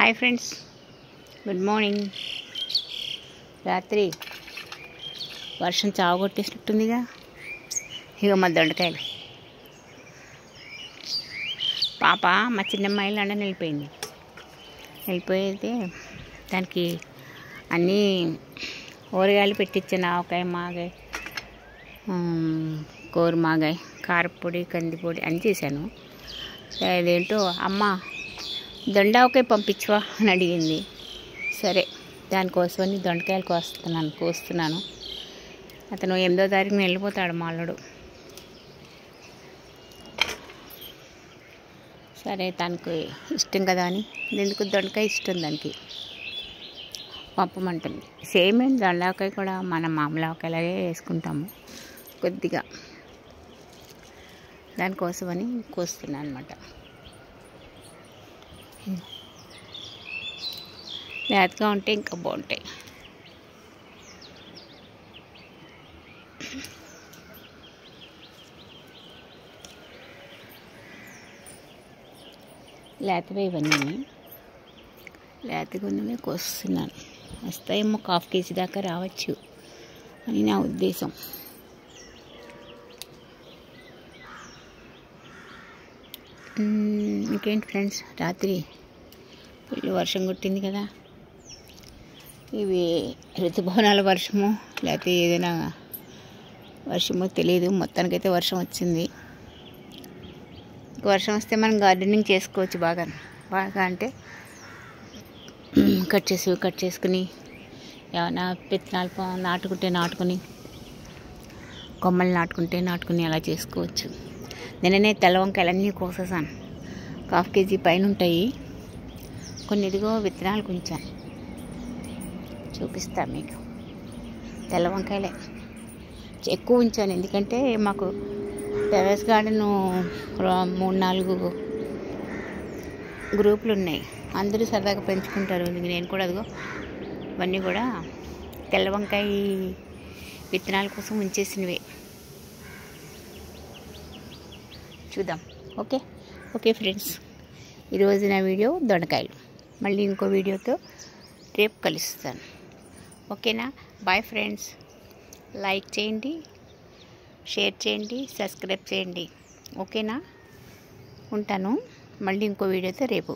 Hi friends, good morning. రాత్రి వర్షం చావగొట్టేసినట్టుందిగా. ఇక మా దొండకాయలు పాప మా చిన్నమ్మాయి లండన్ వెళ్ళిపోయితే దానికి అన్నీ ఊరగాయలు పెట్టించాను. ఆవకాయ, మాగాయ, మాగాయ, కారపొడి, కందిపొడి అన్నీ చేశాను. అదేంటో అమ్మ దొండకాయ పంపించవా అని అడిగింది. సరే, దానికోసమని దొండకాయలు కోస్తున్నాను. అతను 8వ తారీఖున వెళ్ళిపోతాడు మా అల్లుడు. సరే, తనకు ఇష్టం కదా అని, ఎందుకు దొండకాయ ఇష్టం దానికి పంపమంటుంది. సేమ్ దొండకాయ కూడా మన మామూలు ఆవకాయలాగే వేసుకుంటాము కొద్దిగా. దానికోసమని కోస్తున్నాను అనమాట. లేతగా ఉంటే ఇంకా బాగుంటాయి. లేతవే ఇవన్నీ, లేతగా ఉన్నవే కోస్తున్నాను. వస్తాయేమో 1/2 కేజీ దాకా రావచ్చు అని నా ఉద్దేశం. ఇంకేంటి ఫ్రెండ్స్, రాత్రి ఫుల్ వర్షం కొట్టింది కదా. ఇవి ఋతుపవనాల వర్షమో లేకపోతే ఏదైనా వర్షమో తెలియదు. మొత్తానికైతే వర్షం వచ్చింది. వర్షం వస్తే మనం గార్డెనింగ్ చేసుకోవచ్చు బాగా అంటే కట్ చేసుకుని ఏమైనా విత్తనాలు నాటుకుని కొమ్మలు నాటుకుని అలా చేసుకోవచ్చు. నిన్ననే తెల్ల వంకాయలన్నీ కోసేసాను. 1/2 కేజీ పైన ఉంటాయి. కొన్ని ఇదిగో విత్తనాలు కొంచెం చూపిస్తాను మీకు. తెల్ల వంకాయలే ఎక్కువ ఉంచాను, ఎందుకంటే మాకు టెర్రస్ గార్డెన్ 3-4 గ్రూపులు ఉన్నాయి. అందరూ సరదాగా పెంచుకుంటారు. నేను కూడా అదిగో ఇవన్నీ కూడా తెల్ల వంకాయ విత్తనాల కోసం ఉంచేసినవే. చూద్దాం. ఓకే ఫ్రెండ్స్, ఈరోజు నా వీడియో దొండకాయలు. మళ్ళీ ఇంకో వీడియోతో రేపు కలుస్తాను. ఓకేనా? Bye friends. లైక్ చేయండి, షేర్ చేయండి, సబ్స్క్రైబ్ చేయండి. ఓకేనా? ఉంటాను. మళ్ళీ ఇంకో వీడియోతో రేపు.